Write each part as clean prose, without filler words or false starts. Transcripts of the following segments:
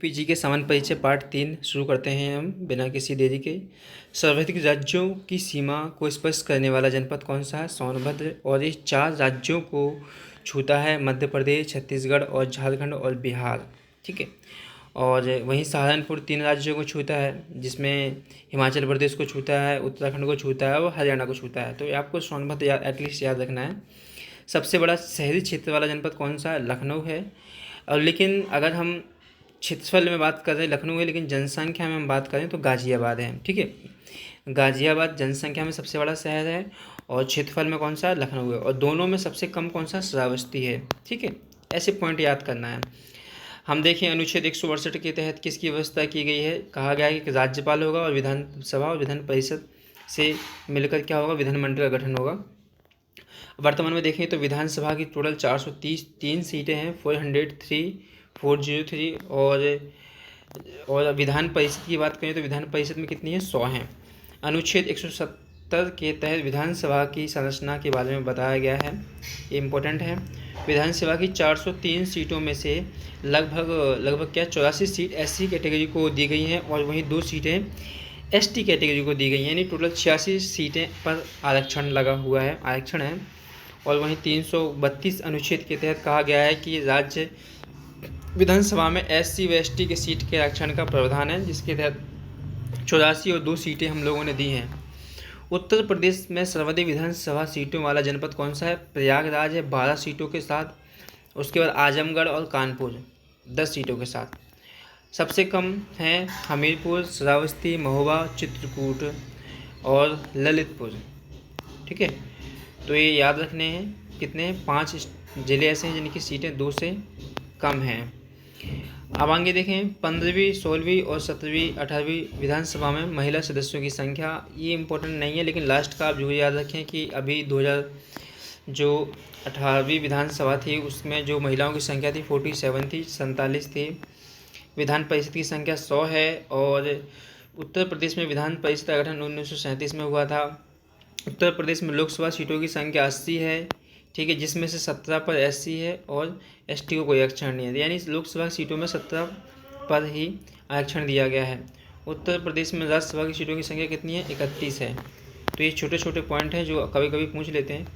PG के सामान्य परिचय पार्ट 3 शुरू करते हैं हम बिना किसी देरी के। सर्वाधिक राज्यों की सीमा को स्पर्श करने वाला जनपद कौन सा है? सोनभद्र। और ये 4 राज्यों को छूता है, मध्य प्रदेश, छत्तीसगढ़ और झारखंड और बिहार। ठीक है। और वहीं सहारनपुर 3 राज्यों को छूता है, जिसमें हिमाचल प्रदेश को छूता है, उत्तराखंड को छूता है और हरियाणा को छूता है। तो ये आपको सोनभद्र एटलीस्ट याद रखना है। सबसे बड़ा शहरी क्षेत्र वाला जनपद कौन सा है? लखनऊ है। और लेकिन अगर हम क्षेत्रफल में बात कर रहे हैं लखनऊ है, लेकिन जनसंख्या में हम बात करें तो गाज़ियाबाद है। ठीक है। गाज़ियाबाद जनसंख्या में सबसे बड़ा शहर है और क्षेत्रफल में कौन सा? लखनऊ है। और दोनों में सबसे कम कौन सा? श्रावस्ती है। ठीक है, ऐसे पॉइंट याद करना है। हम देखें अनुच्छेद 162 के तहत किसकी व्यवस्था की गई है? कहा गया है कि राज्यपाल होगा और विधानसभा और विधान परिषद से मिलकर क्या होगा? विधानमंडल का गठन होगा। वर्तमान में देखें तो विधानसभा की टोटल 433 सीटें हैं, 403 और विधान परिषद की बात करें तो विधान परिषद में कितनी है? 100 हैं। अनुच्छेद 170 के तहत विधानसभा की संरचना के बारे में बताया गया है, ये इम्पोर्टेंट है। विधानसभा की 403 सीटों में से लगभग 84 सीट एससी कैटेगरी को दी गई हैं और वहीं 2 सीटें एसटी कैटेगरी को दी गई हैं, यानी टोटल 86 सीटें पर आरक्षण है। और वहीं 332 अनुच्छेद के तहत कहा गया है कि राज्य विधानसभा में एससी व एसटी के सीट के आरक्षण का प्रावधान है, जिसके तहत 84 और 2 सीटें हम लोगों ने दी हैं। उत्तर प्रदेश में सर्वाधिक विधानसभा सीटों वाला जनपद कौन सा है? प्रयागराज है 12 सीटों के साथ। उसके बाद आजमगढ़ और कानपुर 10 सीटों के साथ। सबसे कम हैं हमीरपुर, श्रावस्ती, महोबा, चित्रकूट और ललितपुर। ठीक है, तो ये याद रखने हैं। कितने? 5 जिले ऐसे हैं जिनकी सीटें 2 से कम हैं। अब आगे देखें 15वीं, 16वीं और 17वीं, 18वीं विधानसभा में महिला सदस्यों की संख्या। ये इम्पोर्टेंट नहीं है, लेकिन लास्ट का आप जो याद रखें कि अभी 2000 जो 18वीं विधानसभा थी उसमें जो महिलाओं की संख्या थी 47 थी, 47 थी। विधान परिषद की संख्या 100 है। और उत्तर प्रदेश में विधान परिषद का गठन 1937 में हुआ था। उत्तर प्रदेश में लोकसभा सीटों की संख्या 80 है। ठीक है, जिसमें से 17 पर एससी है और एसटी को कोई आरक्षण नहीं है, यानी लोकसभा सीटों में 17 पर ही आरक्षण दिया गया है। उत्तर प्रदेश में राज्यसभा की सीटों की संख्या कितनी है? 31 है। तो ये छोटे छोटे पॉइंट हैं जो कभी कभी पूछ लेते हैं।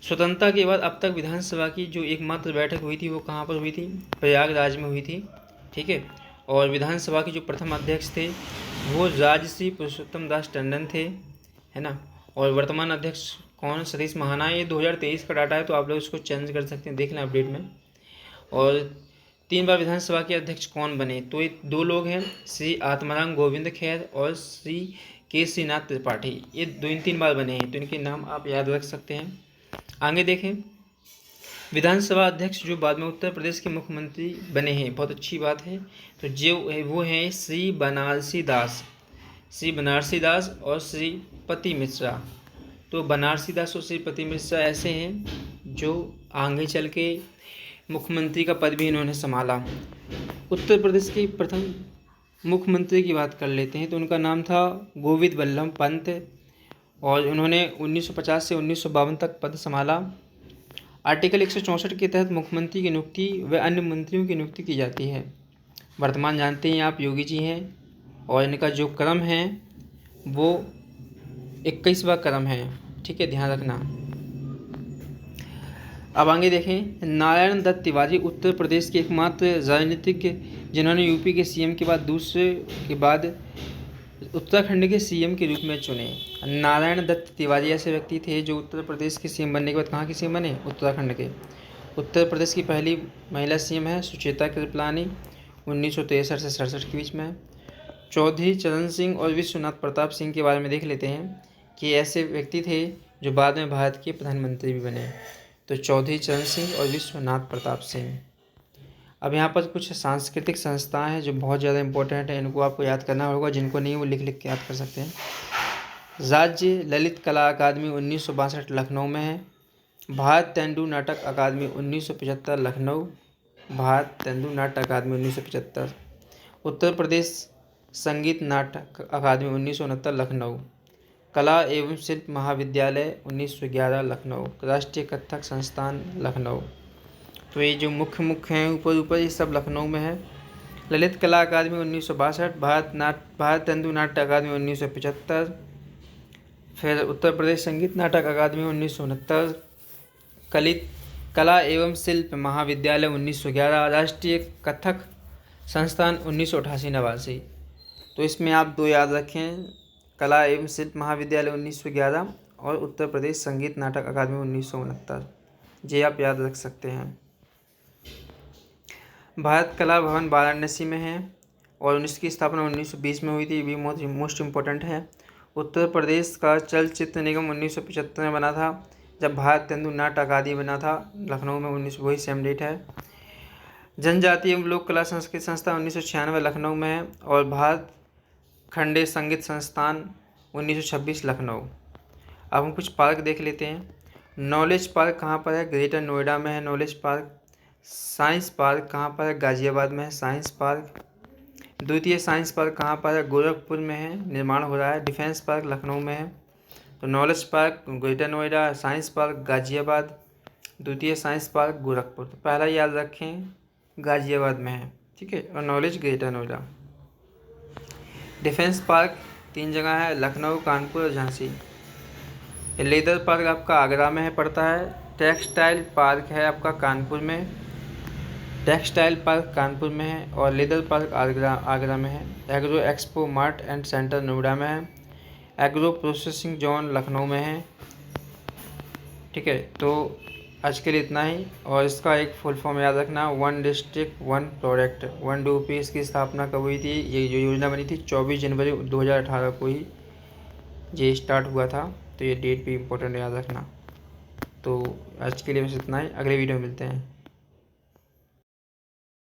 स्वतंत्रता के बाद अब तक विधानसभा की जो एकमात्र बैठक हुई थी वो कहाँ पर हुई थी? प्रयागराज में हुई थी। ठीक है, और विधानसभा के जो प्रथम अध्यक्ष थे वो राजश्री पुरुषोत्तम दास टंडन थे, है ना। और वर्तमान अध्यक्ष कौन? सतीश महाना। ये 2023 का डाटा है, तो आप लोग इसको चेंज कर सकते हैं, देख लें अपडेट में। और 3 बार विधानसभा के अध्यक्ष कौन बने? तो ये 2 लोग हैं, श्री आत्माराम गोविंद खैर और श्री केसरीनाथ त्रिपाठी। ये 2-3 बार बने हैं, तो इनके नाम आप याद रख सकते हैं। आगे देखें विधानसभा अध्यक्ष जो बाद में उत्तर प्रदेश के मुख्यमंत्री बने हैं, बहुत अच्छी बात है। तो जो वो हैं श्री बनारसी दास और श्रीपति मिश्रा। तो बनारसी दास और श्रीपति मिश्रा ऐसे हैं जो आगे चल के मुख्यमंत्री का पद भी इन्होंने संभाला। उत्तर प्रदेश के प्रथम मुख्यमंत्री की बात कर लेते हैं, तो उनका नाम था गोविंद बल्लभ पंत और उन्होंने 1950 से 1952 तक पद संभाला। आर्टिकल 164 के तहत मुख्यमंत्री की नियुक्ति व अन्य मंत्रियों की नियुक्ति की जाती है। वर्तमान जानते हैं आप योगी जी हैं और इनका जो क्रम है वो 21वां क्रम है। ठीक है, ध्यान रखना। अब आगे देखें नारायण दत्त तिवारी उत्तर प्रदेश के एकमात्र राजनीतिज्ञ जिन्होंने यूपी के सीएम के बाद उत्तराखंड के सीएम के रूप में चुने। नारायण दत्त तिवारी ऐसे व्यक्ति थे जो उत्तर प्रदेश के सीएम बनने के बाद कहाँ के सीएम बने? उत्तराखंड के। उत्तर प्रदेश की पहली महिला सीएम है सुचेता कृपलानी, 1963 से 67 के बीच में। चौधरी चरण सिंह और विश्वनाथ प्रताप सिंह के बारे में देख लेते हैं कि ऐसे व्यक्ति थे जो बाद में भारत के प्रधानमंत्री भी बने। तो चौधरी चरण सिंह और विश्वनाथ प्रताप सिंह। अब यहाँ पर कुछ सांस्कृतिक संस्थाएं हैं जो बहुत ज़्यादा इंपॉर्टेंट है, इनको आपको याद करना होगा, जिनको नहीं वो लिख के याद कर सकते हैं। राज्य ललित कला अकादमी 1962 लखनऊ में है। भारत तेंदु नाटक अकादमी 1975 लखनऊ। भारत तेंदु नाट्य अकादमी 1975। उत्तर प्रदेश संगीत नाटक अकादमी 1969 लखनऊ। कला एवं शिल्प महाविद्यालय 1911 लखनऊ। राष्ट्रीय कथक संस्थान लखनऊ। तो ये जो मुख्य हैं ऊपर ये सब लखनऊ में है। ललित कला अकादमी 1962, भारत तेंदु नाट्य अकादमी 1975, फिर उत्तर प्रदेश संगीत नाटक अकादमी 1969, कला एवं शिल्प महाविद्यालय 1911, राष्ट्रीय कथक संस्थान 1988 नवासी। तो इसमें आप दो याद रखें, कला एवं शिल्प महाविद्यालय 1911 और उत्तर प्रदेश संगीत नाटक अकादमी 1969, ये आप याद रख सकते हैं। भारत कला भवन वाराणसी में है और इसकी स्थापना 1920 में हुई थी, ये भी मोस्ट इम्पोर्टेंट है। उत्तर प्रदेश का चलचित्र निगम 1975 में बना था, जब भारत तेंदु नाट्य अकादमी बना था लखनऊ में, 19 वही सेम डेट है। जनजातीय एवं लोक कला संस्कृति संस्थान 1996 लखनऊ में है और भारत खंडे संगीत संस्थान 1926 लखनऊ। अब हम कुछ पार्क देख लेते हैं। नॉलेज पार्क कहाँ पर है? ग्रेटर नोएडा में है नॉलेज पार्क। साइंस पार्क कहाँ पर है? गाजियाबाद में है साइंस पार्क। द्वितीय साइंस पार्क कहाँ पर है? गोरखपुर में है, निर्माण हो रहा है। डिफेंस पार्क लखनऊ में है। तो knowledge park greater Noida, science park Ghaziabad, द्वितीय साइंस पार्क गोरखपुर। तो पहला याद रखें गाजियाबाद में है, ठीक है, और knowledge greater Noida. Defence park 3 जगह है, लखनऊ, कानपुर और झांसी। लेदर पार्क आपका आगरा में है, पड़ता है। टेक्सटाइल पार्क है आपका कानपुर में, टेक्सटाइल पार्क कानपुर में है और लेदर पार्क आगरा में है। Agro expo mart and centre Noida में है। एग्रो प्रोसेसिंग जोन लखनऊ में है, ठीक है। तो आज के लिए इतना ही, और इसका एक फुल फॉर्म याद रखना, 1 डिस्ट्रिक्ट 1 प्रोडक्ट 1 DOP। इसकी स्थापना कब हुई थी? ये जो योजना बनी थी 24 जनवरी 2018 को ही ये स्टार्ट हुआ था, तो ये डेट भी इम्पोर्टेंट याद रखना। तो आज के लिए बस इतना ही, अगले वीडियो में मिलते हैं।